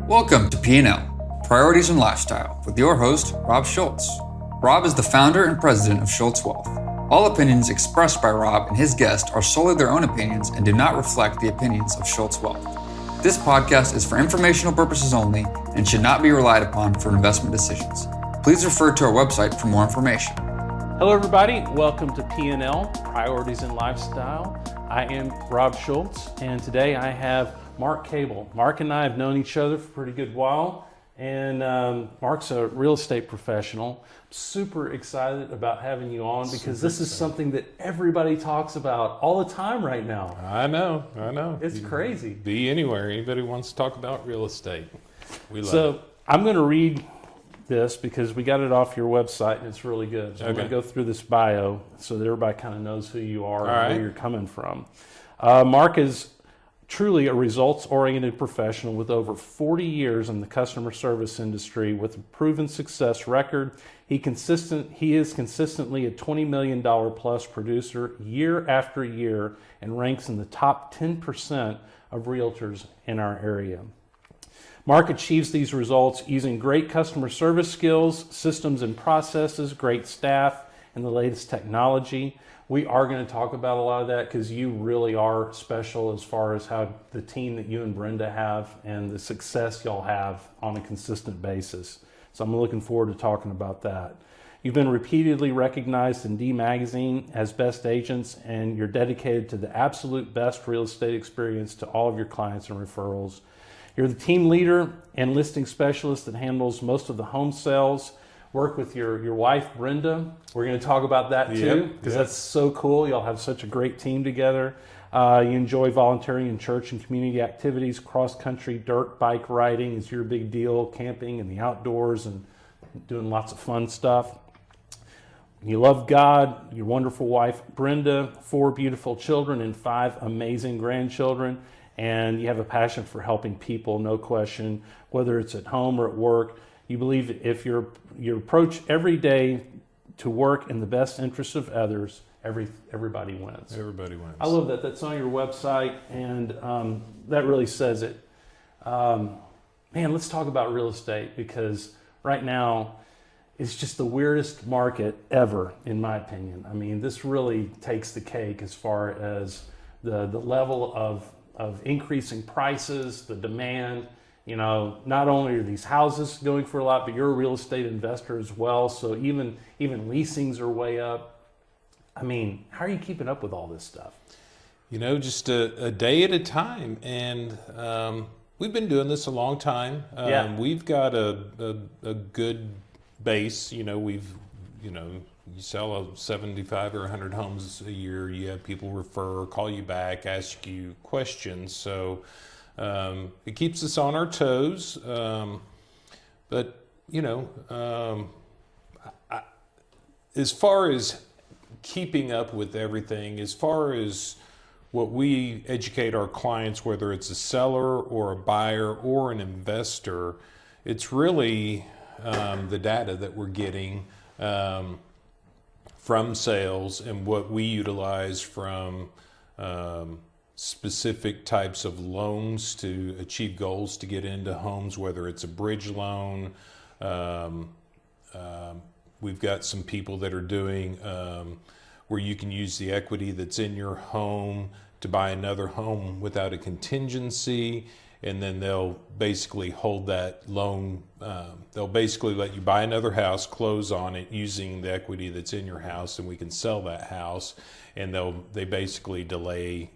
Welcome to P&L, Priorities and Lifestyle, with your host, Rob Schulz. Rob is the founder and president of Schulz Wealth. All opinions expressed by Rob and his guest are solely their own opinions and do not reflect the opinions of Schulz Wealth. This podcast is for informational purposes only and should not be relied upon for investment decisions. Please refer to our website for more information. Hello everybody, welcome to P&L, Priorities and Lifestyle. I am Rob Schulz, and today I have Mark Cabal. Mark and I have known each other for a pretty good while, and Mark's a real estate professional. Super excited about having you on because this is something that everybody talks about all the time right now. I know. It's crazy. Be anywhere. Anybody wants to talk about real estate. We love it. So I'm going to read this because we got it off your website and it's really good. So I'm going to go through this bio so that everybody kind of knows who you are and where you're coming from. Mark is truly a results-oriented professional with over 40 years in the customer service industry with a proven success record. He is consistently a $20 million plus producer year after year and ranks in the top 10% of realtors in our area. Mark achieves these results using great customer service skills, systems and processes, great staff, and the latest technology. We are going to talk about a lot of that because you really are special as far as how the team that you and Brenda have and the success y'all have on a consistent basis. So I'm looking forward to talking about that. You've been repeatedly recognized in D Magazine as best agents, and you're dedicated to the absolute best real estate experience to all of your clients and referrals. You're the team leader and listing specialist that handles most of the home sales. Work with your wife, Brenda. We're going to talk about that too, because that's so cool. Y'all have such a great team together. You enjoy volunteering in church and community activities. Cross-country dirt bike riding is your big deal. Camping in the outdoors and doing lots of fun stuff. You love God, your wonderful wife, Brenda, 4 beautiful children and 5 amazing grandchildren. And you have a passion for helping people, no question, whether it's at home or at work. You believe if you approach every day to work in the best interest of others, everybody wins. Everybody wins. I love that. That's on your website, and that really says it. Man, let's talk about real estate because right now it's just the weirdest market ever, in my opinion. I mean, this really takes the cake as far as the level of increasing prices, the demand. You know, not only are these houses going for a lot, but you're a real estate investor as well. So even leasings are way up. I mean, how are you keeping up with all this stuff? You know, just a day at a time. And we've been doing this a long time. We've got a good base. You know, you sell 75 or 100 homes a year. You have people refer, call you back, ask you questions. So it keeps us on our toes, but you know, as far as keeping up with everything, as far as what we educate our clients, whether it's a seller or a buyer or an investor, it's really the data that we're getting from sales and what we utilize from specific types of loans to achieve goals to get into homes, whether it's a bridge loan. We've got some people that are doing where you can use the equity that's in your home to buy another home without a contingency, and then they'll basically hold that loan. They'll basically let you buy another house, close on it using the equity that's in your house, and we can sell that house. And they basically delay.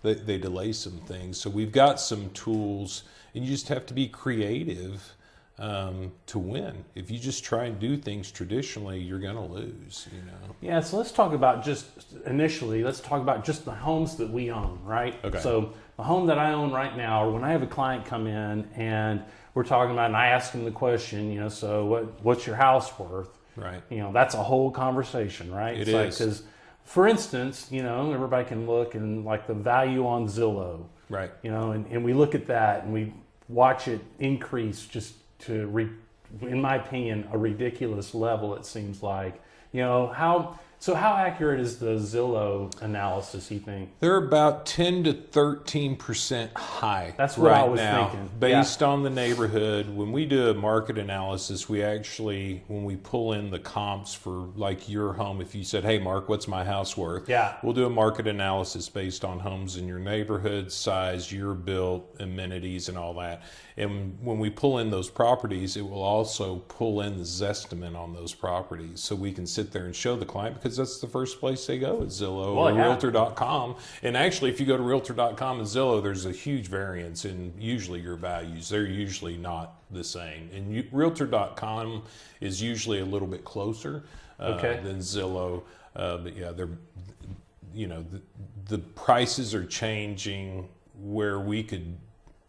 They delay some things. So we've got some tools, and you just have to be creative to win. If you just try and do things traditionally, you're going to lose. You know. Yeah. So let's talk about let's talk about just the homes that we own, right? Okay. So the home that I own right now, or when I have a client come in and we're talking about, and I ask them the question, you know, so what's your house worth? Right. You know, that's a whole conversation, right? It is. Because, for instance, you know, everybody can look and like the value on Zillow. Right. You know, and we look at that and we watch it increase just to, in my opinion, a ridiculous level, it seems like. You know, how So how accurate is the Zillow analysis, you think? They're about 10 to 13% high. That's what I was thinking. Based on the neighborhood. When we do a market analysis, we actually, when we pull in the comps for like your home, if you said, hey, Mark, what's my house worth? Yeah. We'll do a market analysis based on homes in your neighborhood, size, year built, amenities, and all that. And when we pull in those properties, it will also pull in the Zestimate on those properties. So we can sit there and show the client, because that's the first place they go is Zillow or realtor.com. And actually, if you go to realtor.com and Zillow, there's a huge variance in usually your values. They're usually not the same. And realtor.com is usually a little bit closer than Zillow. But yeah, they're, the prices are changing where we could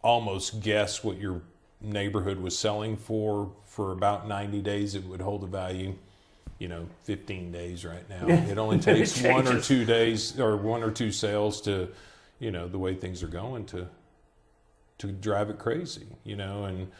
almost guess what your neighborhood was selling for about 90 days. It would hold a value, 15 days right now. It only takes 1 or 2 days or 1 or 2 sales to, the way things are going to drive it crazy, and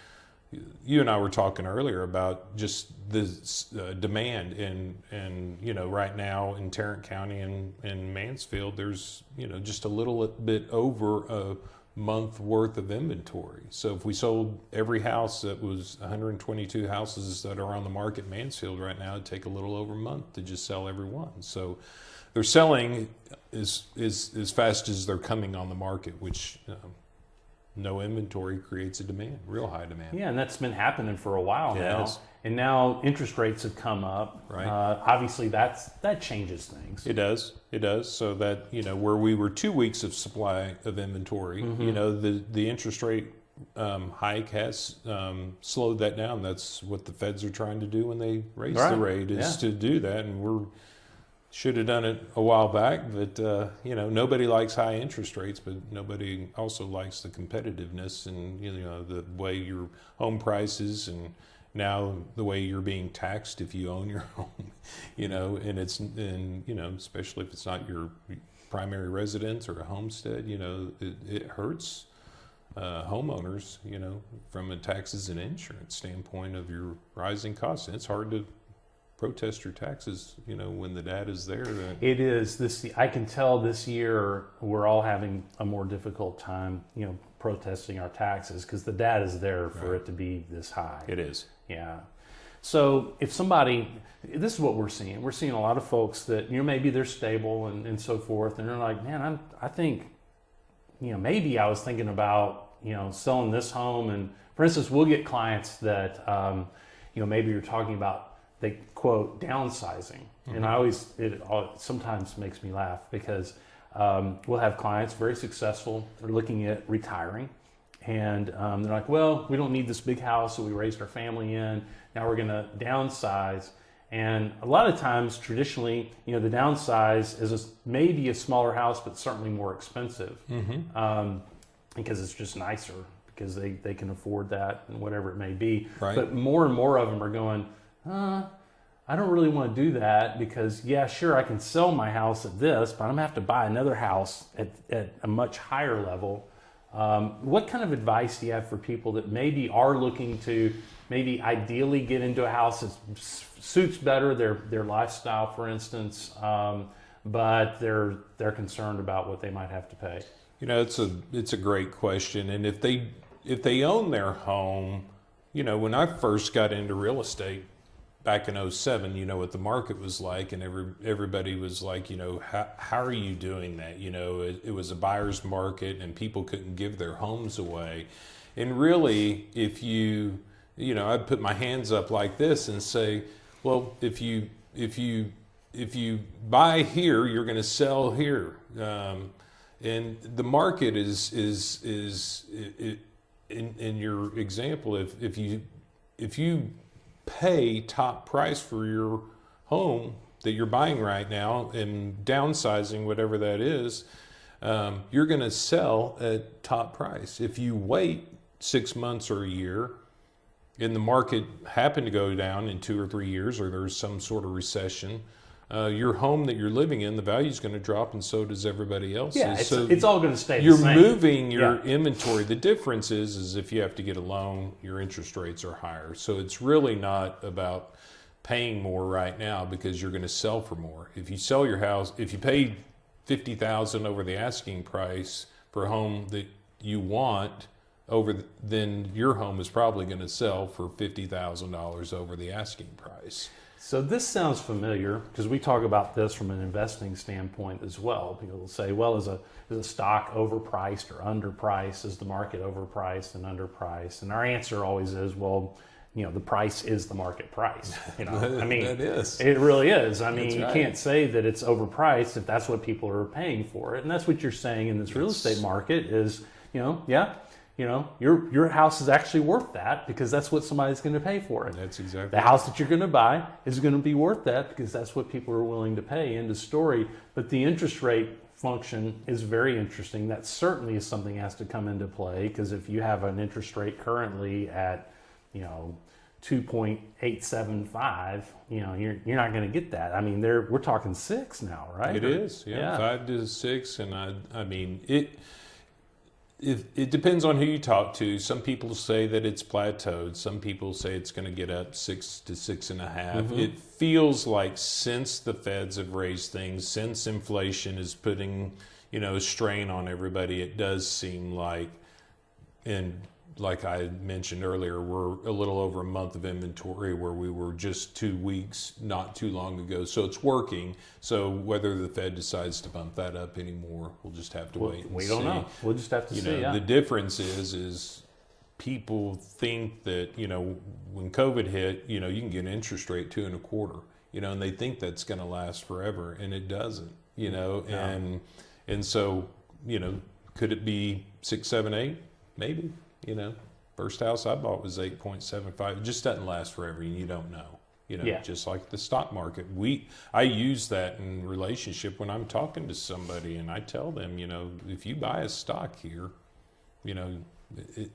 you and I were talking earlier about just this demand and right now in Tarrant County and Mansfield, there's, just a little bit over a month worth of inventory. So if we sold every house that was 122 houses that are on the market in Mansfield right now, it'd take a little over a month to just sell every one. So they're selling as fast as they're coming on the market, which no inventory creates a demand, real high demand. Yeah, and that's been happening for a while now. And now interest rates have come up. Right. Obviously, that changes things. It does. So that, where we were 2 weeks of supply of inventory, the interest rate hike has slowed that down. That's what the feds are trying to do when they raise the rate, is to do that. And we should have done it a while back. But, nobody likes high interest rates, but nobody also likes the competitiveness and, the way your home prices and now the way you're being taxed if you own your home, and especially if it's not your primary residence or a homestead, it hurts homeowners, from a taxes and insurance standpoint of your rising costs. And it's hard to protest your taxes, when the data's there. It is. I can tell this year we're all having a more difficult time, protesting our taxes, because the data's there for it to be this high. It is. Yeah. So if somebody, this is what we're seeing. We're seeing a lot of folks that, maybe they're stable and so forth. And they're like, man, I think, maybe I was thinking about, selling this home. And for instance, we'll get clients that, maybe you're talking about, they quote, downsizing. And it sometimes makes me laugh, because we'll have clients very successful. They're looking at retiring. And they're like, well, we don't need this big house that we raised our family in. Now we're going to downsize. And a lot of times, traditionally, the downsize is maybe a smaller house, but certainly more expensive, because it's just nicer, because they can afford that and whatever it may be. Right. But more and more of them are going, I don't really want to do that, because, yeah, sure, I can sell my house at this, but I'm going to have to buy another house at a much higher level. What kind of advice do you have for people that maybe are looking to maybe ideally get into a house that suits better their lifestyle, for instance, but they're concerned about what they might have to pay? It's a great question. And if they own their home, when I first got into real estate back in 2007, what the market was like, and everybody was like, how are you doing that? It was a buyer's market, and people couldn't give their homes away. And really, if I'd put my hands up like this and say, well, if you buy here, you're going to sell here. And the market is in your example, if you pay top price for your home that you're buying right now and downsizing, whatever that is, you're going to sell at top price. If you wait 6 months or a year and the market happened to go down in 2 or 3 years, or there's some sort of recession, your home that you're living in, the value is going to drop, and so does everybody else's. Yeah, so it's all going to stay the same. You're moving your inventory. The difference is if you have to get a loan, your interest rates are higher. So it's really not about paying more right now because you're going to sell for more. If you sell your house, if you pay $50,000 over the asking price for a home that you want, then your home is probably going to sell for $50,000 over the asking price. So this sounds familiar because we talk about this from an investing standpoint as well. People will say, well, is a stock overpriced or underpriced? Is the market overpriced and underpriced? And our answer always is, well, the price is the market price. I mean, it is. It really is. I mean, That's you right. can't say that it's overpriced if that's what people are paying for it. And that's what you're saying in this real estate market is, your house is actually worth that because that's what somebody's going to pay for it. That's exactly the house that you're going to buy is going to be worth that because that's what people are willing to pay. End of story. But the interest rate function is very interesting. That certainly is something that has to come into play because if you have an interest rate currently at 2.875, you're not going to get that. I mean, we're talking 6 now, right? It is, yeah. 5 to 6, and I mean it depends on who you talk to. Some people say that it's plateaued. Some people say it's going to get up 6 to 6.5. It feels like since the Feds have raised things, since inflation is putting a strain on everybody, it does seem like, and like I mentioned earlier, we're a little over a month of inventory where we were just 2 weeks not too long ago. So it's working. So whether the Fed decides to bump that up anymore, we'll just have to wait and see. We don't know. We'll just have to see. The difference is people think that, when COVID hit, you can get an interest rate 2.25, and they think that's going to last forever, and it doesn't, and so, could it be 6, 7, 8? Maybe. First house I bought was 8.75. It just doesn't last forever, and you don't know. Just like the stock market. I use that in relationship when I'm talking to somebody, and I tell them, if you buy a stock here,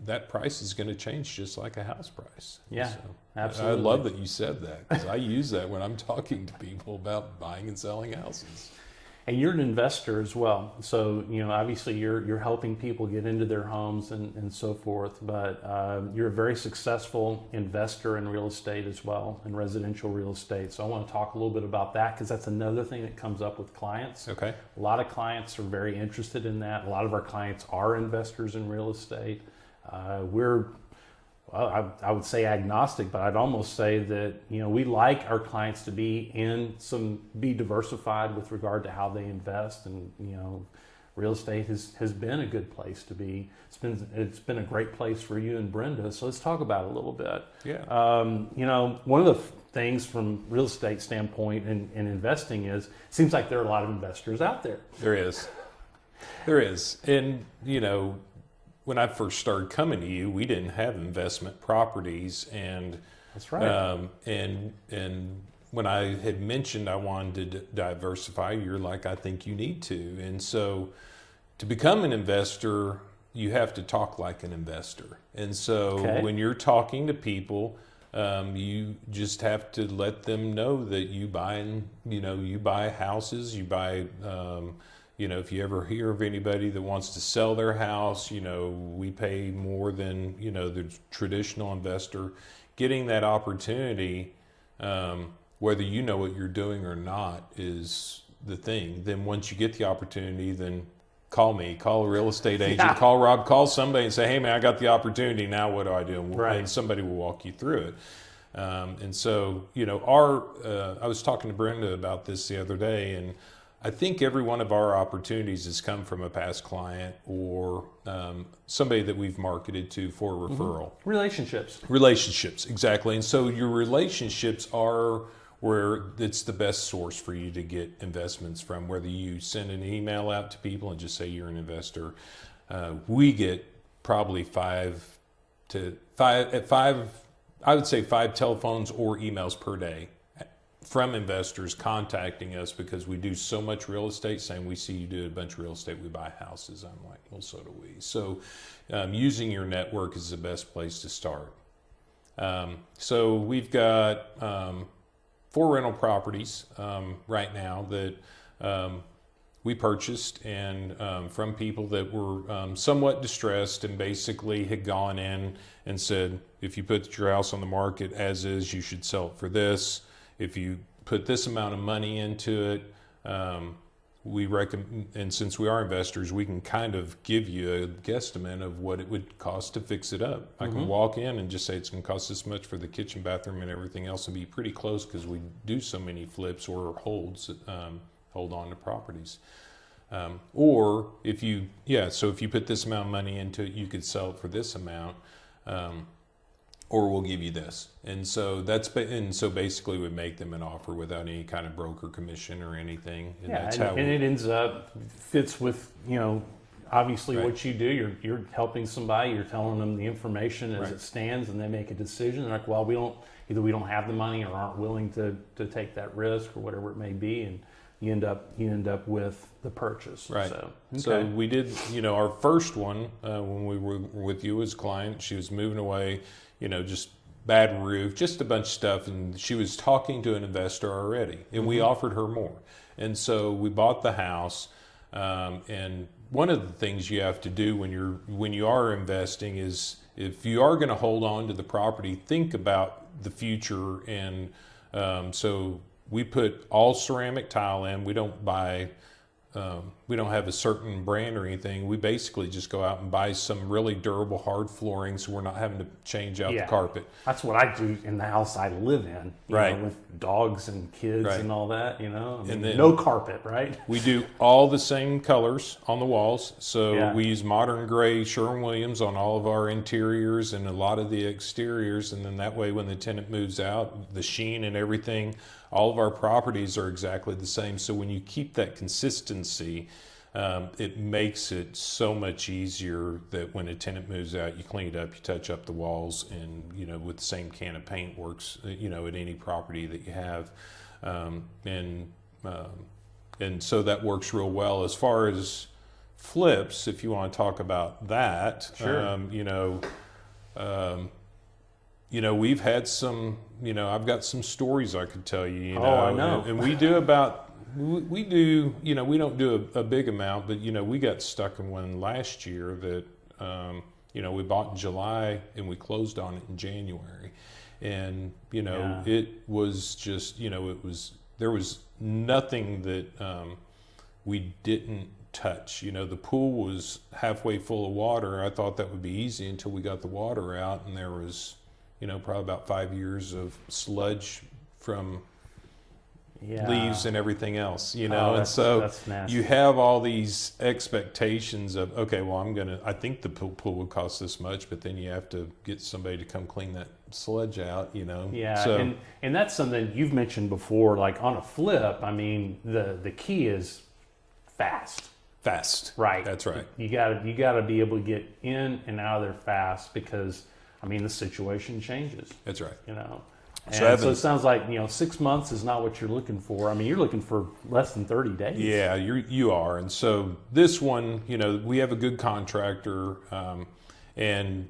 that price is going to change just like a house price. Yeah, so, absolutely. I love that you said that because I use that when I'm talking to people about buying and selling houses. And you're an investor as well. So, obviously you're helping people get into their homes and so forth, but you're a very successful investor in real estate as well, in residential real estate. So I want to talk a little bit about that because that's another thing that comes up with clients. Okay. A lot of clients are very interested in that. A lot of our clients are investors in real estate. I would say agnostic, but I'd almost say that we like our clients to be diversified with regard to how they invest, and real estate has been a good place to be. It's been a great place for you and Brenda. So let's talk about it a little bit. Yeah. One of the things from real estate standpoint and investing is it seems like there are a lot of investors out there. There is, and when I first started coming to you, we didn't have investment properties, and that's right. And when I had mentioned I wanted to diversify, you're like, I think you need to. And so, to become an investor, you have to talk like an investor. And so, when you're talking to people, you just have to let them know that you buy houses, you buy. If you ever hear of anybody that wants to sell their house, we pay more than, the traditional investor. Getting that opportunity, whether you know what you're doing or not, is the thing. Then once you get the opportunity, then call me, call a real estate agent, call Rob, call somebody and say, hey man, I got the opportunity. Now what do I do? And somebody will walk you through it. And so, I was talking to Brenda about this the other day, and I think every one of our opportunities has come from a past client or somebody that we've marketed to for a referral. Relationships, exactly. And so your relationships are where it's the best source for you to get investments from, whether you send an email out to people and just say you're an investor. We get probably 5 telephones or emails per day from investors contacting us because we do so much real estate, saying we see you do a bunch of real estate, we buy houses. I'm like, well, so do we. So using your network is the best place to start. So we've got 4 rental properties right now that we purchased and from people that were somewhat distressed and basically had gone in and said, if you put your house on the market as is, you should sell it for this. if you put this amount of money into it, we recommend, and since we are investors, we can kind of give you a guesstimate of what it would cost to fix it up. I can walk in and just say it's going to cost this much for the kitchen, bathroom, and everything else, and be pretty close because we do so many flips or holds, hold on to properties. Or if you, so if you put this amount of money into it, you could sell it for this amount. Or we'll give you this. And so so basically we make them an offer without any kind of broker commission or anything. And that's how it ends up fits with, obviously what you do. You're helping somebody, you're telling them the information as it stands, and they make a decision. They're like, well, we don't have the money or aren't willing to take that risk or whatever it may be, and you end up with the purchase. Right. So we did, our first one when we were with you as a client, she was moving away, just bad roof, just a bunch of stuff, and she was talking to an investor already, and we offered her more. And so we bought the house, and one of the things you have to do when you are investing is, if you are going to hold on to the property, think about the future. And so we put all ceramic tile in. We don't buy, we don't have a certain brand or anything. We basically just go out and buy some really durable hard flooring, so we're not having to change out the carpet. That's what I do in the house I live in, with dogs and kids and all that, and then no carpet, right? We do all the same colors on the walls. So we use modern gray Sherwin-Williams on all of our interiors and a lot of the exteriors. And then that way, when the tenant moves out, the sheen and everything, all of our properties are exactly the same. So when you keep that consistency, it makes it so much easier that when a tenant moves out, you clean it up, you touch up the walls, and with the same can of paint works at any property that you have, and so that works real well. As far as flips, if you want to talk about that, we've had some, I've got some stories I could tell you, I know. And we do we don't do a big amount, but, we got stuck in one last year that, we bought in July and we closed on it in January. And, it was just, there was nothing that we didn't touch. The pool was halfway full of water. I thought that would be easy until we got the water out, and there was, probably about 5 years of sludge from leaves and everything else, and so you have all these expectations of, okay, well, I think the pool would cost this much, but then you have to get somebody to come clean that sludge out, Yeah, so, and that's something you've mentioned before, like on a flip, the key is fast. Right. That's right. You gotta be able to get in and out of there fast, because the situation changes. That's right. And so it sounds like 6 months is not what you're looking for. You're looking for less than 30 days. Yeah, you are. And so this one, we have a good contractor, and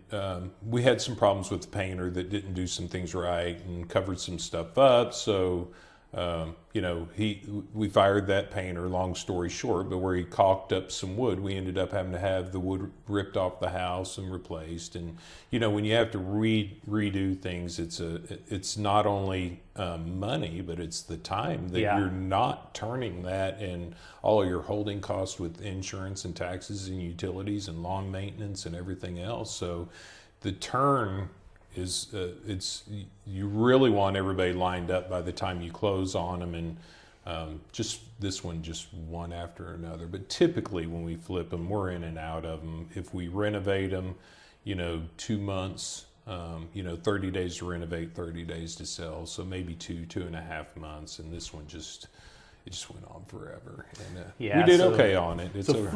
we had some problems with the painter that didn't do some things right and covered some stuff up. So we fired that painter, long story short, but where he caulked up some wood, we ended up having to have the wood ripped off the house and replaced. And, when you have to redo things, it's not only money, but it's the time that you're not turning that and all of your holding costs with insurance and taxes and utilities and lawn maintenance and everything else. So the turn is you really want everybody lined up by the time you close on them, and just this one, just one after another. But typically when we flip them, we're in and out of them. If we renovate them, 2 months, 30 days to renovate, 30 days to sell, so maybe 2.5 months. And this one it just went on forever, and we did okay on it. So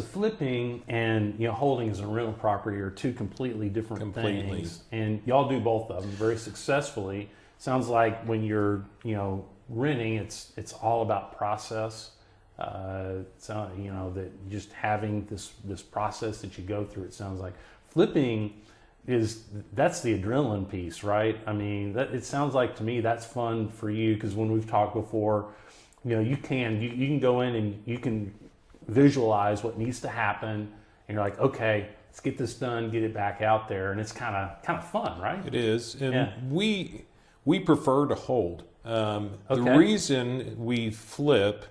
flipping and holding as a rental property are two completely different things, and y'all do both of them very successfully. Sounds like when you're renting, it's all about process. So that just having this process that you go through. It sounds like flipping that's the adrenaline piece, right? It sounds like to me that's fun for you, because when we've talked before, you can go in and you can visualize what needs to happen, and you're like, okay, let's get this done, get it back out there, and it's kind of fun, right? It is, and we we prefer to hold. The reason we flip,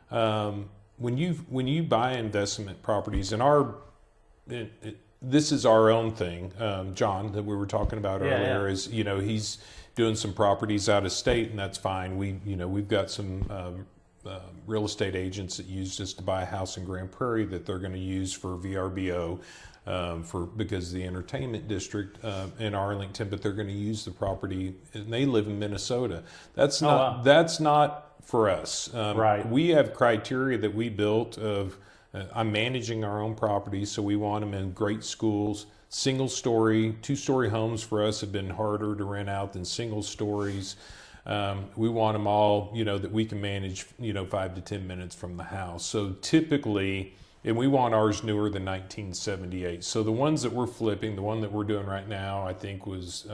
when you buy investment properties, and this is our own thing. John, that we were talking about earlier, is he's doing some properties out of state, and that's fine. We've got some real estate agents that used us to buy a house in Grand Prairie that they're going to use for VRBO. Because the entertainment district in Arlington, but they're going to use the property, and they live in Minnesota. That's not for us. Right. We have criteria that we built of. I'm managing our own properties, so we want them in great schools. Single story, 2-story homes for us have been harder to rent out than single stories. We want them all, that we can manage, 5 to 10 minutes from the house. So typically. And we want ours newer than 1978. So the ones that we're flipping, the one that we're doing right now, I think was,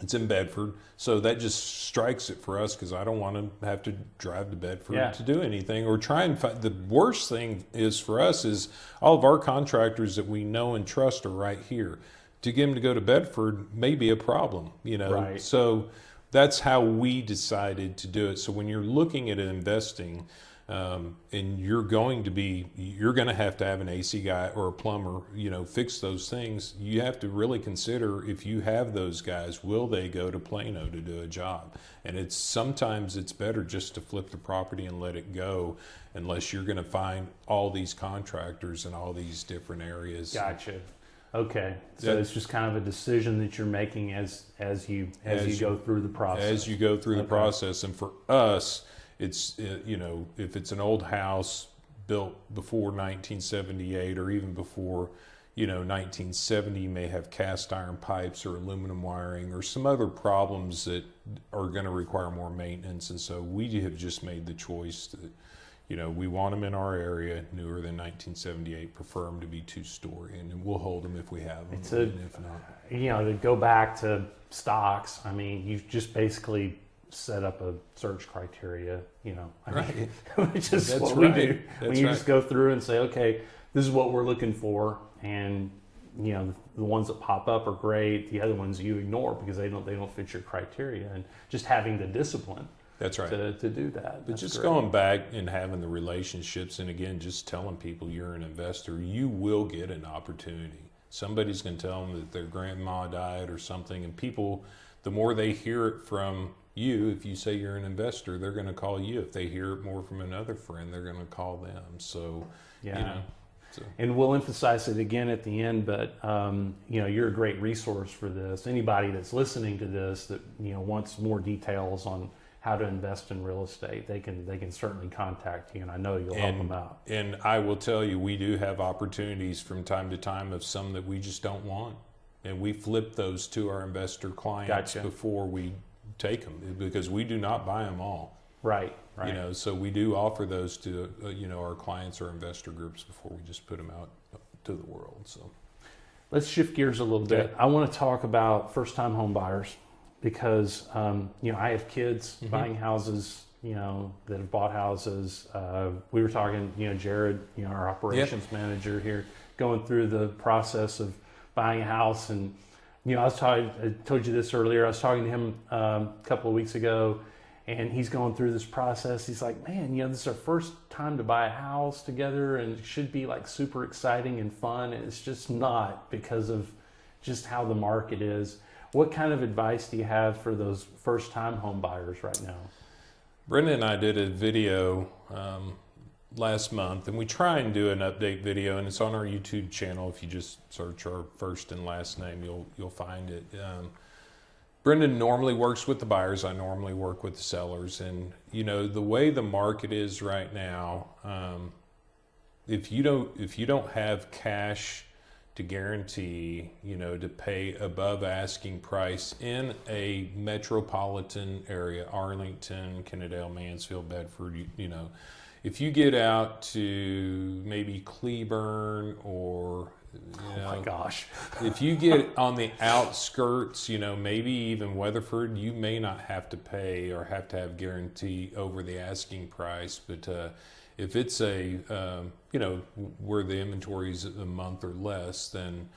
it's in Bedford. So that just strikes it for us because I don't want to have to drive to Bedford to do anything or try and find. The worst thing is for us is all of our contractors that we know and trust are right here. To get them to go to Bedford may be a problem, Right. So that's how we decided to do it. So when you're looking at investing, and you're going to have an AC guy or a plumber, fix those things. You have to really consider if you have those guys, will they go to Plano to do a job? And sometimes it's better just to flip the property and let it go, unless you're going to find all these contractors in all these different areas. Gotcha. Okay, so it's just kind of a decision that you're making as you go through the process. As you go through the process, and for us. It's, if it's an old house built before 1978 or even before, 1970, may have cast iron pipes or aluminum wiring or some other problems that are going to require more maintenance. And so we have just made the choice that, we want them in our area newer than 1978, prefer them to be 2-story, and we'll hold them if we have them. If not. To go back to stocks, I mean, you've just basically set up a search criteria, Right. Which is That's what right. we do. That's you right. just go through and say, okay, this is what we're looking for, and the ones that pop up are great. The other ones you ignore because they don't fit your criteria, and just having the discipline. That's right. To do that. But just going back and having the relationships, and again, just telling people you're an investor, you will get an opportunity. Somebody's going to tell them that their grandma died or something, and people, the more they hear it from you, if you say you're an investor, they're going to call you. If they hear it more from another friend, they're going to call them. So, And we'll emphasize it again at the end, but you're a great resource for this. Anybody that's listening to this that wants more details on how to invest in real estate, they can certainly contact you, and I know you'll help them out. And I will tell you, we do have opportunities from time to time of some that we just don't want, and we flip those to our investor clients before we take them, because we do not buy them all. Right. So we do offer those to our clients or investor groups before we just put them out to the world. So let's shift gears a little bit. I want to talk about first-time home buyers because I have kids buying houses, that have bought houses. We were talking, Jared, our operations manager here, going through the process of buying a house. And I told you this earlier. I was talking to him a couple of weeks ago, and he's going through this process. He's like, man, this is our first time to buy a house together, and it should be like super exciting and fun. And it's just not, because of just how the market is. What kind of advice do you have for those first-time home buyers right now? Brenda and I did a video last month, and we try and do an update video, and it's on our YouTube channel. If you just search our first and last name, you'll find it. Brenda normally works with the buyers. I normally work with the sellers, and the way the market is right now, if you don't have cash to guarantee, to pay above asking price in a metropolitan area, Arlington, Kennedale, Mansfield, Bedford, if you get out to maybe Cleburne or, oh my gosh, if you get on the outskirts, maybe even Weatherford, you may not have to pay or have to have guarantee over the asking price. But if it's where the inventory is a month or less, then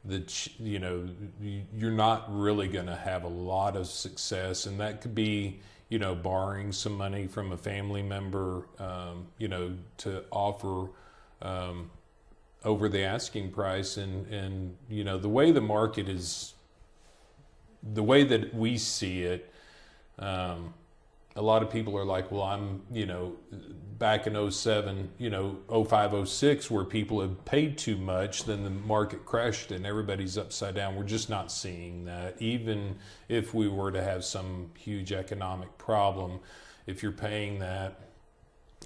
you're not really going to have a lot of success, and that could be, borrowing some money from a family member, to offer over the asking price, and the way the market is, the way that we see it. A lot of people are like, well, I'm, back in 07, 05, 06, where people have paid too much, then the market crashed and everybody's upside down. We're just not seeing that. Even if we were to have some huge economic problem, if you're paying that,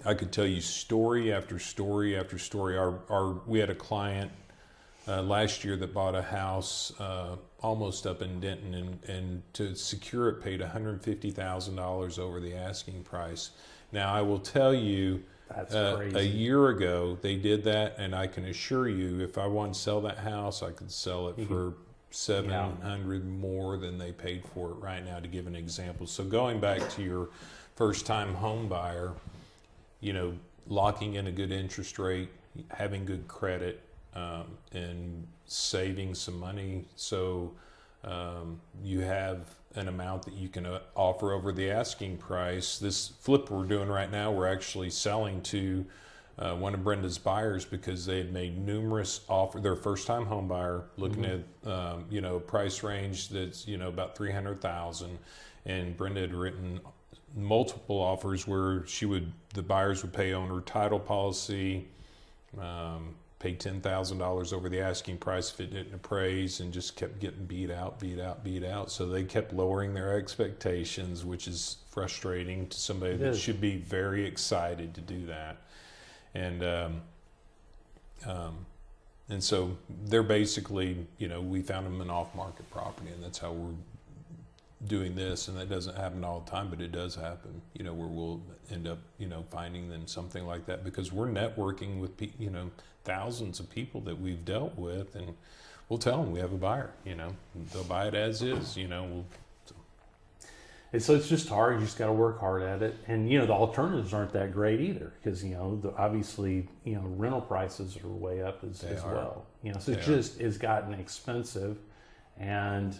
I could tell you story after story after story. We had a client last year that bought a house almost up in Denton, and to secure it paid $150,000 over the asking price. Now, I will tell you, that's crazy. A year ago they did that, and I can assure you, if I wanted to sell that house, I could sell it for $700 more than they paid for it right now, to give an example. So going back to your first-time home buyer, locking in a good interest rate, having good credit, and saving some money, so you have an amount that you can offer over the asking price. This flip we're doing right now, we're actually selling to one of Brenda's buyers, because they had made numerous offers. They're a first-time home buyer looking at a price range that's about $300,000, and Brenda had written multiple offers where the buyers would pay owner title policy, pay $10,000 over the asking price if it didn't appraise, and just kept getting beat out. So they kept lowering their expectations, which is frustrating to somebody that should be very excited to do that. And so they're basically, we found them an off-market property, and that's how we're doing this. And that doesn't happen all the time, but it does happen, where we'll end up, finding them something like that, because we're networking with, thousands of people that we've dealt with, and we'll tell them we have a buyer, they'll buy it as is, And so it's just hard. You just got to work hard at it. And, the alternatives aren't that great either, because, obviously, rental prices are way up as well. So it just has gotten expensive. And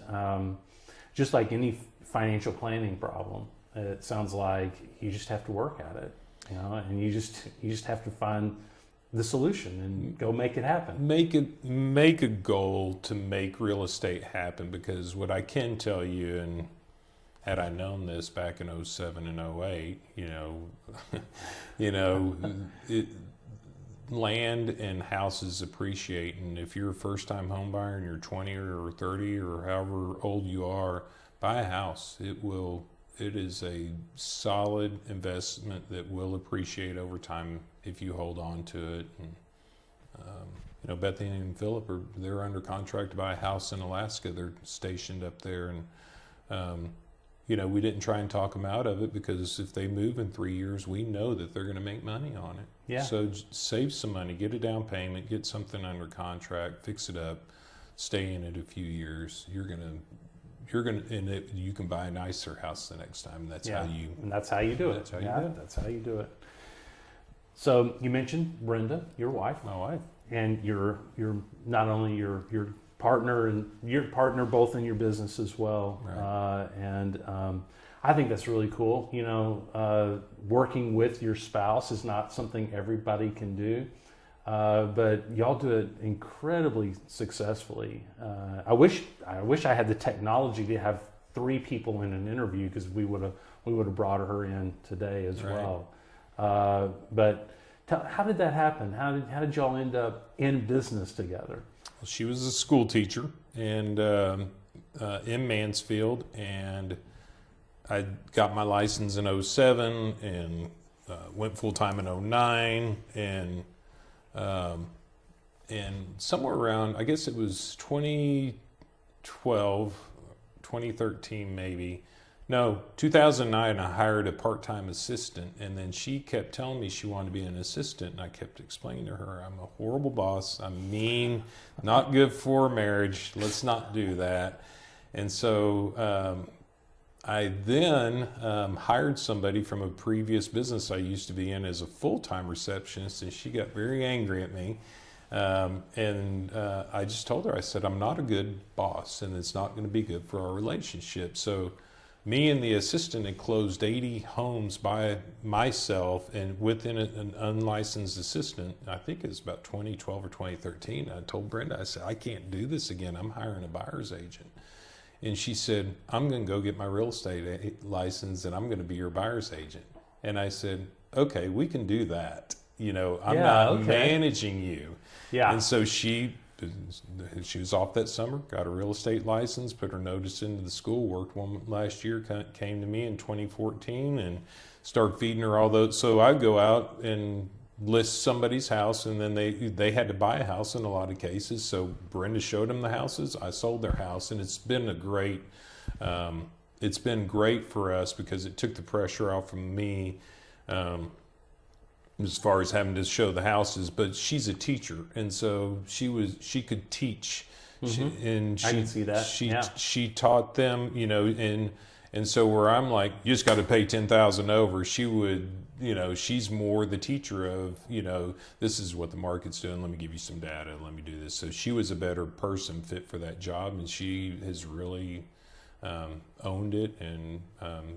just like any financial planning problem, it sounds like you just have to work at it, and you just have to find the solution and go make it happen. Make a goal to make real estate happen, because what I can tell you, and had I known this back in 07 and 08, land and houses appreciate. And if you're a first-time home buyer and you're 20 or 30 or however old you are, buy a house. It is a solid investment that will appreciate over time if you hold on to it. And Bethany and Philip they're under contract to buy a house in Alaska. They're stationed up there, and we didn't try and talk them out of it, because if they move in 3 years, we know that they're going to make money on it. Yeah. So save some money, get a down payment, get something under contract, fix it up, stay in it a few years. You can buy a nicer house the next time. That's how you. And that's how you do it. That's how you do it. So you mentioned Brenda, your wife. My wife. And you're not only your partner, and your partner both in your business as well. Right. I think that's really cool. Working with your spouse is not something everybody can do. But y'all do it incredibly successfully. I wish I had the technology to have 3 people in an interview, because we would have brought her in today as well. But how did that happen? How did y'all end up in business together? Well, she was a school teacher and in Mansfield, and I got my license in 07 and went full time in 09, and somewhere around, I guess it was 2012, 2013 maybe. No, 2009, I hired a part-time assistant, and then she kept telling me she wanted to be an assistant, and I kept explaining to her, I'm a horrible boss, I'm mean, not good for marriage, let's not do that. And so I then hired somebody from a previous business I used to be in as a full-time receptionist, and she got very angry at me I just told her, I said, I'm not a good boss, and it's not going to be good for our relationship. So me and the assistant had closed 80 homes by myself, and within an unlicensed assistant, I think it was about 2012 or 2013, I told Brenda, I said, I can't do this again. I'm hiring a buyer's agent. And she said, I'm going to go get my real estate license, and I'm going to be your buyer's agent. And I said, okay, we can do that. I'm not managing you. Yeah. And so she was off that summer, got a real estate license, put her notice into the school, worked one last year, came to me in 2014 and started feeding her all those. So I'd go out and list somebody's house, and then they had to buy a house in a lot of cases. So Brenda showed them the houses. I sold their house, and it's been great for us because it took the pressure off from me. As far as having to show the houses, but she's a teacher, and so she could teach, I can see that. She taught them, and so where I'm like, you just got to pay 10,000 over. She would, she's more the teacher of, this is what the market's doing. Let me give you some data. Let me do this. So she was a better person fit for that job, and she has really owned it and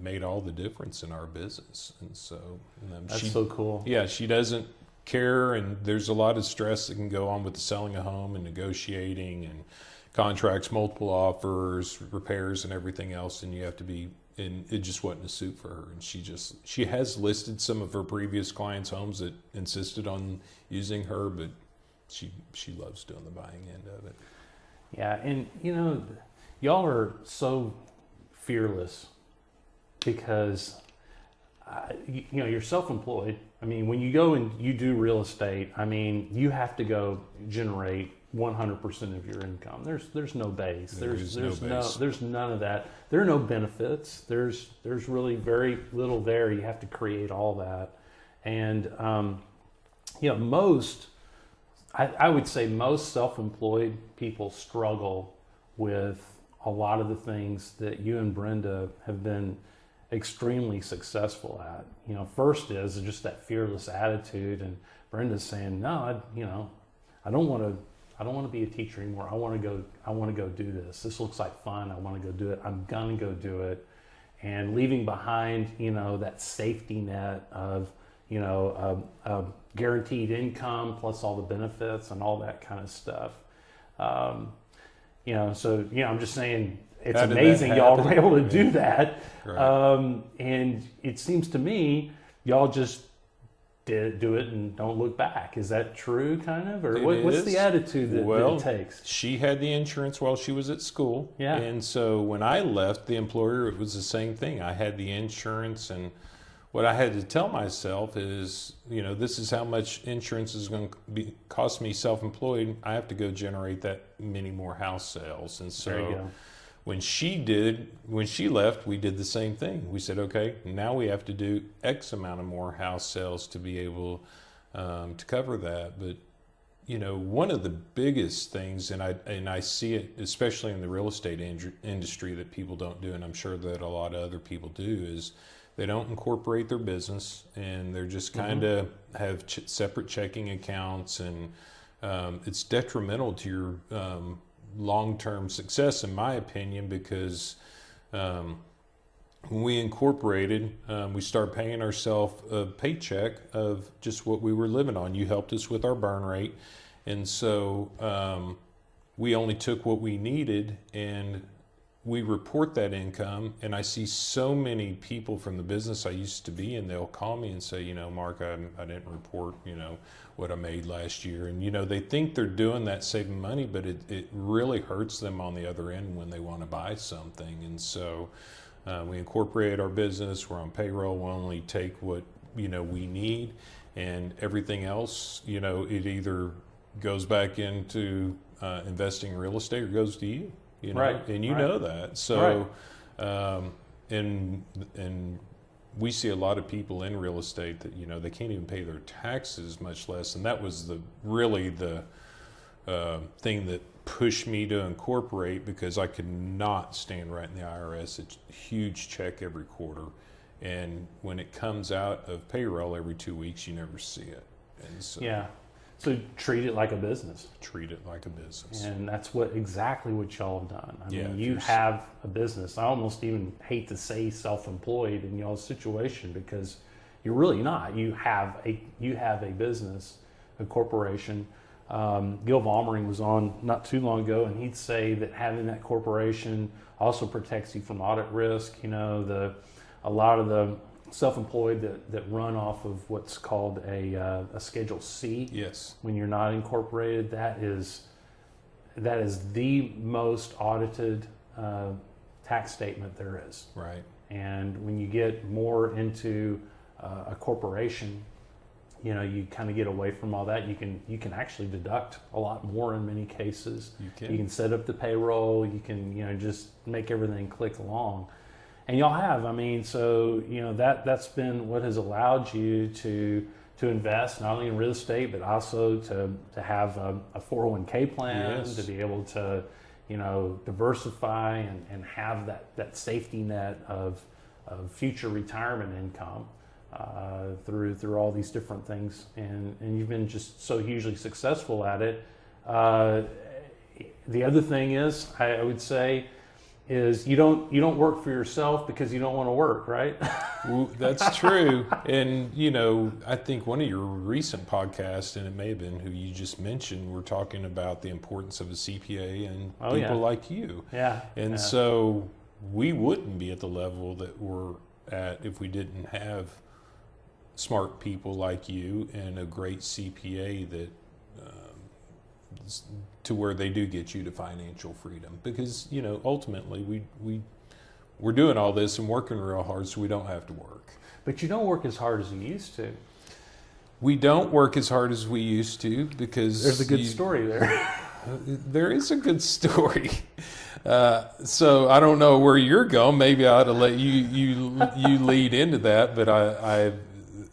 made all the difference in our business. And so that's so cool. Yeah, she doesn't care, and there's a lot of stress that can go on with the selling a home and negotiating and contracts, multiple offers, repairs, and everything else. And you have to be, and it just wasn't a suit for her. And she has listed some of her previous clients' homes that insisted on using her, but she loves doing the buying end of it. Yeah, and y'all are so fearless because, you're self-employed. I mean, when you go and you do real estate, I mean, you have to go generate 100% of your income. There's no base. There's none of that. There are no benefits. There's really very little there. You have to create all that. And, I would say most self-employed people struggle with a lot of the things that you and Brenda have been extremely successful at. First is just that fearless attitude, and Brenda's saying, no, I don't want to be a teacher anymore. I want to go do this. This looks like fun. I want to go do it. I'm gonna go do it. And leaving behind, that safety net of, guaranteed income plus all the benefits and all that kind of stuff. I'm just saying it's amazing y'all were able to do that. Right. And it seems to me y'all just do it and don't look back. Is that true, kind of? Or what's the attitude that it takes? She had the insurance while she was at school. Yeah. And so when I left the employer, it was the same thing. I had the insurance, and what I had to tell myself is, this is how much insurance is going to cost me self-employed. I have to go generate that many more house sales. And so when she left, we did the same thing. We said, okay, now we have to do X amount of more house sales to be able to cover that. But, one of the biggest things, and I see it, especially in the real estate industry, that people don't do, and I'm sure that a lot of other people do, is they don't incorporate their business, and they're just kind of have separate checking accounts, and it's detrimental to your long-term success, in my opinion, because when we incorporated, we started paying ourselves a paycheck of just what we were living on. You helped us with our burn rate, and so we only took what we needed, and we report that income. And I see so many people from the business I used to be in, they'll call me and say, Mark, I didn't report, what I made last year. And, they think they're doing that, saving money, but it really hurts them on the other end when they want to buy something. And so we incorporate our business. We're on payroll. We only take what, we need, and everything else, it either goes back into investing in real estate or goes to you. Right. And know that. So, and we see a lot of people in real estate that, they can't even pay their taxes, much less. And that was really the thing that pushed me to incorporate, because I could not stand writing the IRS a huge check every quarter. And when it comes out of payroll every 2 weeks, you never see it. And so, yeah. So treat it like a business. Treat it like a business. And that's exactly what y'all have done. I mean, you there's- have a business. I almost even hate to say self-employed in y'all's situation, because you're really not. You have a business, a corporation. Gil Vollmering was on not too long ago, and he'd say that having that corporation also protects you from audit risk. You know, a lot of the self-employed that run off of what's called a Schedule C. Yes. When you're not incorporated, that is the most audited tax statement there is. Right. And when you get more into a corporation, you know, you kind of get away from all that. You can actually deduct a lot more in many cases. You can set up the payroll. You can, you know, just make everything click along. And y'all have, I mean, so, you know, that's been what has allowed you to invest not only in real estate, but also to have a 401k plan, Yes. to be able to, you know, diversify and have that safety net of future retirement income through all these different things. And you've been just so hugely successful at it. The other thing is, I would say, is you don't work for yourself because you don't want to work, right? Well, that's true. And, you know, I think one of your recent podcasts, and it may have been who you just mentioned, we're talking about the importance of a CPA and people like you. Yeah. And so we wouldn't be at the level that we're at if we didn't have smart people like you and a great CPA that to where they do get you to financial freedom, because, you know, ultimately we're doing all this and working real hard so we don't have to work. But you don't work as hard as you used to. We don't work as hard as we used to because there's a good story there. There is a good story. So I don't know where you're going. Maybe I ought to let you lead into that, but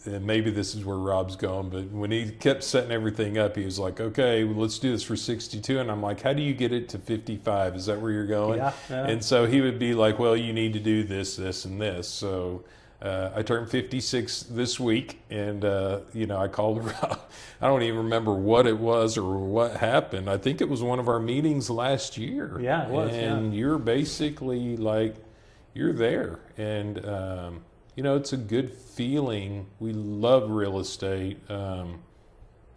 and maybe this is where Rob's going, but when he kept setting everything up, he was like, okay, well, let's do this for 62. And I'm like, how do you get it to 55? Is that where you're going? Yeah. And so he would be like, well, you need to do this, this, and this. So I turned 56 this week, and, you know, I called Rob. I don't even remember what it was or what happened. I think it was one of our meetings last year. Yeah, it was. And you're basically like, you're there. And, you know, it's a good feeling. We love real estate. You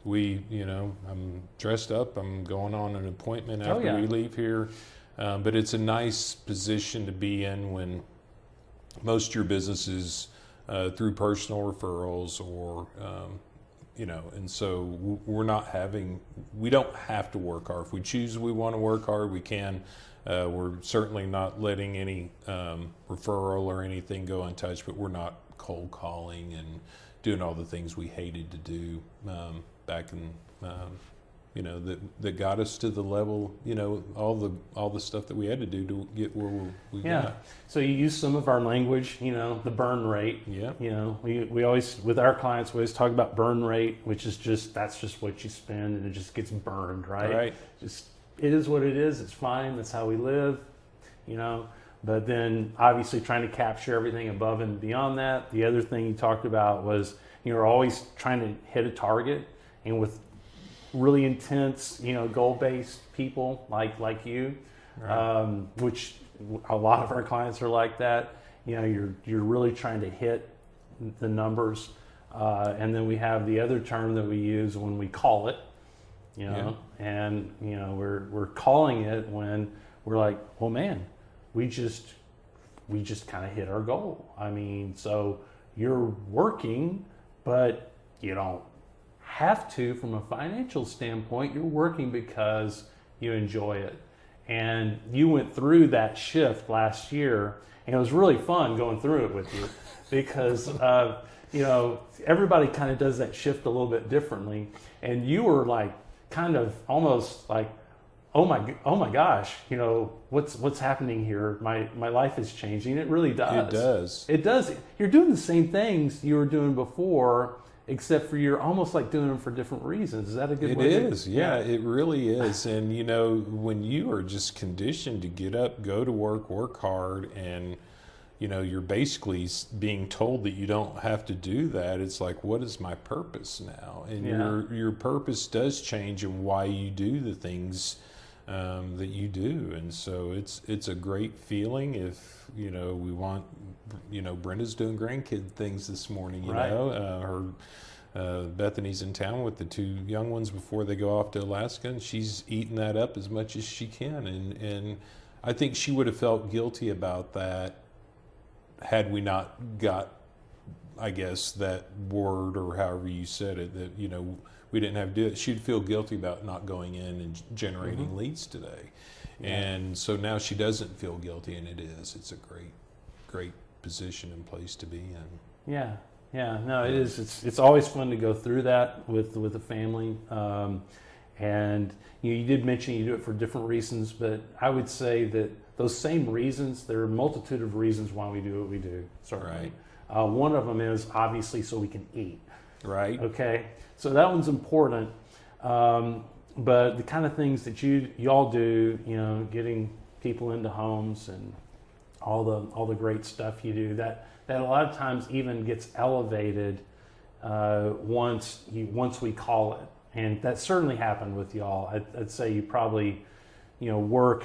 know, I'm dressed up. I'm going on an appointment after we leave here. But it's a nice position to be in when most of your business is through personal referrals or, you know, and so we don't have to work hard. If we choose we want to work hard, we can. We're certainly not letting any referral or anything go untouched, but we're not cold calling and doing all the things we hated to do back in, you know, that got us to the level, you know, all the stuff that we had to do to get where we got. So you use some of our language, you know, the burn rate. Yeah. You know, we always, with our clients, we always talk about burn rate, which is that's just what you spend and it just gets burned, right? Right. It is what it is. It's fine. That's how we live, you know. But then obviously trying to capture everything above and beyond that. The other thing you talked about was you're always trying to hit a target, and with really intense, you know, goal-based people like you, right. Which a lot of our clients are like that. You know, you're really trying to hit the numbers, and then we have the other term that we use when we call it. You know, and you know we're calling it when we're like, well, man, we just kind of hit our goal. I mean, so you're working, but you don't have to from a financial standpoint. You're working because you enjoy it, and you went through that shift last year, and it was really fun going through it with you because you know, everybody kind of does that shift a little bit differently, and you were like kind of almost like, oh my gosh, you know, what's happening here? My life is changing. It really does. It does. You're doing the same things you were doing before, except for you're almost like doing them for different reasons. Is that a good way? It is. Yeah, it really is. And you know, when you are just conditioned to get up, go to work hard, and you're basically being told that you don't have to do that. It's like, what is my purpose now? And your purpose does change in why you do the things that you do. And so it's a great feeling. If we want, Brenda's doing grandkid things this morning. Her Bethany's in town with the 2 young ones before they go off to Alaska, and she's eating that up as much as she can. And I think she would have felt guilty about that had we not got, I guess, that word, or however you said it, that we didn't have to do it. She'd feel guilty about not going in and generating leads today. And so now she doesn't feel guilty, and it's a great position and place to be in. No, it is. It's always fun to go through that with the family. And you did mention you do it for different reasons, but I would say that those same reasons, there are a multitude of reasons why we do what we do. Certainly. Right. One of them is obviously so we can eat. Right. Okay. So that one's important. But the kind of things that y'all do, getting people into homes and all the great stuff you do, that a lot of times even gets elevated once we call it. And that certainly happened with y'all. I'd say you probably, work.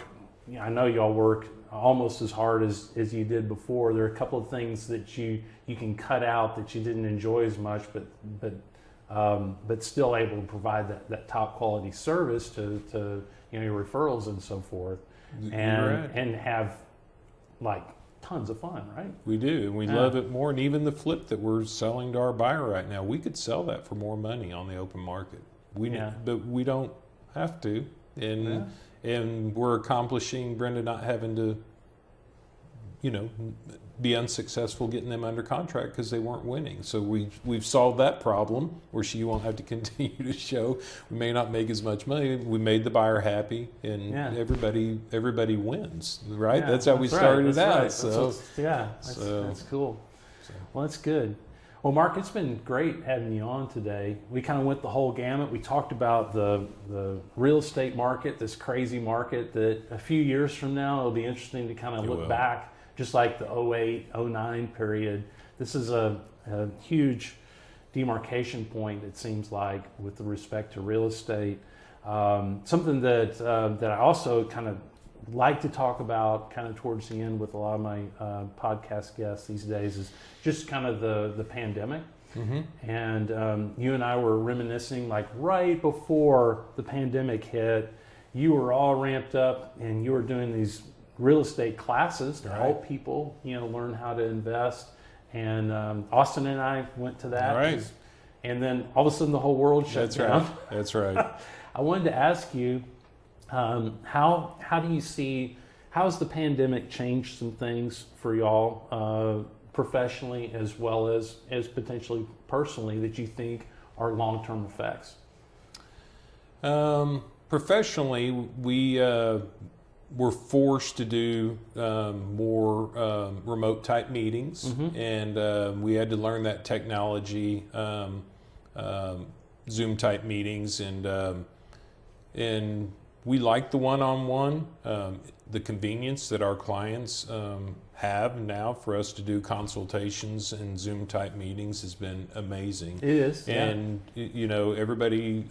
I know y'all work almost as hard as you did before. There are a couple of things that you can cut out that you didn't enjoy as much, but still able to provide that top quality service to your referrals and so forth, and have like tons of fun, right? We do, and we love it more. And even the flip that we're selling to our buyer right now, we could sell that for more money on the open market. But we don't have to, and we're accomplishing Brenda not having to, be unsuccessful getting them under contract because they weren't winning. So we've solved that problem where she won't have to continue to show. We may not make as much money. We made the buyer happy, and everybody wins, right? Yeah, that's how we started out. Right. So that's cool. Well, that's good. Well, Mark, it's been great having you on today. We kind of went the whole gamut. We talked about the real estate market, this crazy market that a few years from now, it'll be interesting to kind of look back, just like the 08, 09 period. This is a huge demarcation point, it seems like, with respect to real estate. Something that I also kind of like to talk about kind of towards the end with a lot of my podcast guests these days is just kind of the pandemic. And you and I were reminiscing, like right before the pandemic hit, you were all ramped up and you were doing these real estate classes to help people, learn how to invest. And Austin and I went to that. Right. And then all of a sudden the whole world shut down. That's right. I wanted to ask you, how do you see, how has the pandemic changed some things for y'all professionally as well as potentially personally that you think are long-term effects? Professionally, we were forced to do more remote type meetings, and we had to learn that technology, Zoom type meetings, and we like the one-on-one, the convenience that our clients have now for us to do consultations and Zoom type meetings has been amazing. It is, and everybody,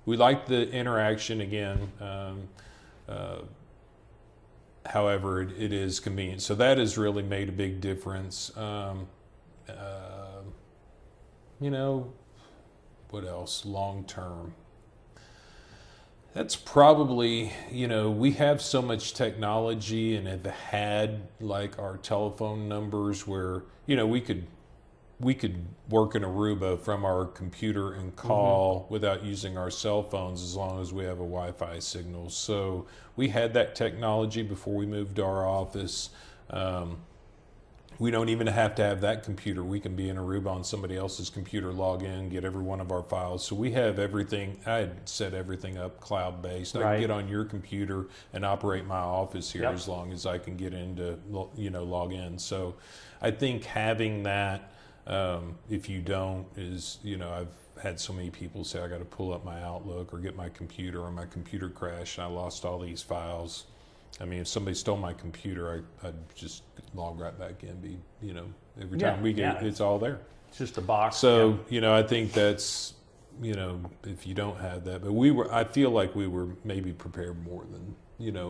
we like the interaction again. However, it is convenient. So that has really made a big difference. What else? Long term. That's probably, we have so much technology and have had like our telephone numbers where, we could work in Aruba from our computer and call without using our cell phones as long as we have a Wi-Fi signal. So we had that technology before we moved to our office. We don't even have to have that computer. We can be in Aruba on somebody else's computer, log in, get every one of our files. So we have everything. I had set everything up cloud-based. I can get on your computer and operate my office here as long as I can get in to, log in. So I think having that, if you don't, is, I've had so many people say I got to pull up my Outlook or get my computer, or my computer crashed and I lost all these files. I mean, if somebody stole my computer, I'd just log right back in. Every Yeah, time we get, it's all there. It's just a box. So, I think that's, if you don't have that, but I feel like we were maybe prepared more than,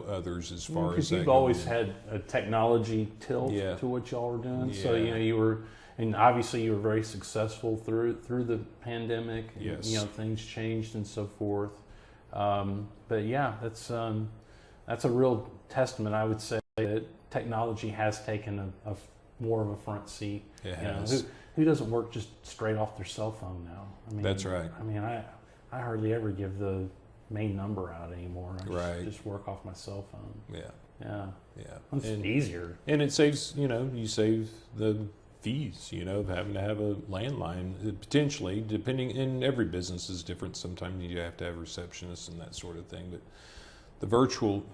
others as far as because that you've goes. always had a technology tilt to what y'all were doing. Yeah. So, you were, and obviously you were very successful through the pandemic. And, Yes. things changed and so forth. But yeah, that's a real testament, I would say, that technology has taken a more of a front seat. It has. Who doesn't work just straight off their cell phone now? I mean, That's right. I mean, I hardly ever give the main number out anymore. I just work off my cell phone. Yeah. It's easier. And it saves, you save the fees, of having to have a landline, potentially, depending, and every business is different. Sometimes you have to have receptionists and that sort of thing, but the virtual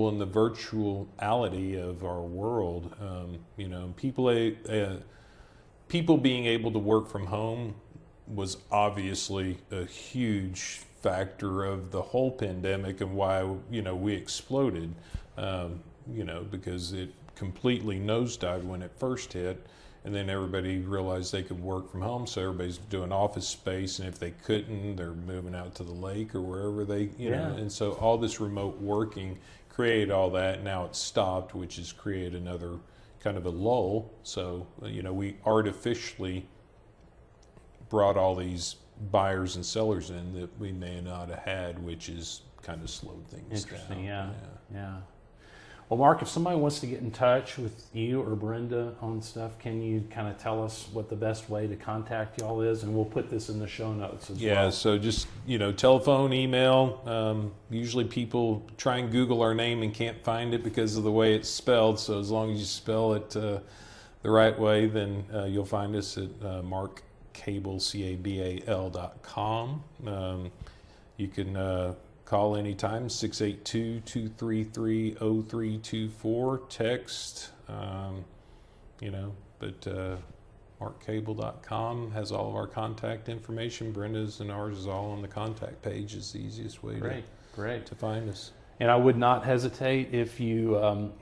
and the virtuality of our world, people being able to work from home was obviously a huge factor of the whole pandemic and why, we exploded, because it completely nosedived when it first hit. And then everybody realized they could work from home, so everybody's doing office space, and if they couldn't, they're moving out to the lake or wherever they, know. And so all this remote working created all that. Now it's stopped, which has created another kind of a lull. So, we artificially brought all these buyers and sellers in that we may not have had, which has kind of slowed things down. Interesting, yeah. Well, Mark, if somebody wants to get in touch with you or Brenda on stuff, can you kind of tell us what the best way to contact y'all is? And we'll put this in the show notes as well. Yeah, so just, telephone, email. Usually people try and Google our name and can't find it because of the way it's spelled. So as long as you spell it the right way, then you'll find us at Mark Cabal, CABAL.com. You can call anytime, 682-233-0324, text, but markcabal.com has all of our contact information. Brenda's and ours is all on the contact page. Is the easiest way to find us. And I would not hesitate if you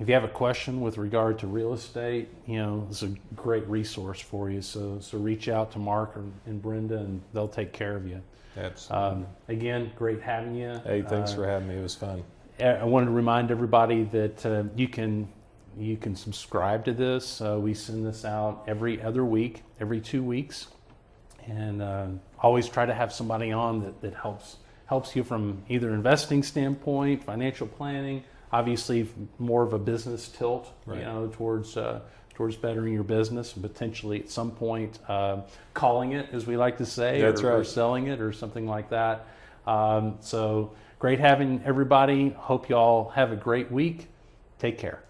have a question with regard to real estate. It's a great resource for you. So reach out to Mark and Brenda, and they'll take care of you. Absolutely. Again, great having you. Hey, thanks for having me. It was fun. I wanted to remind everybody that you can subscribe to this. We send this out every other week, every 2 weeks, and always try to have somebody on that helps you from either investing standpoint, financial planning, obviously more of a business tilt, towards bettering your business and potentially at some point calling it, as we like to say, or selling it or something like that. So great having everybody. Hope y'all have a great week. Take care.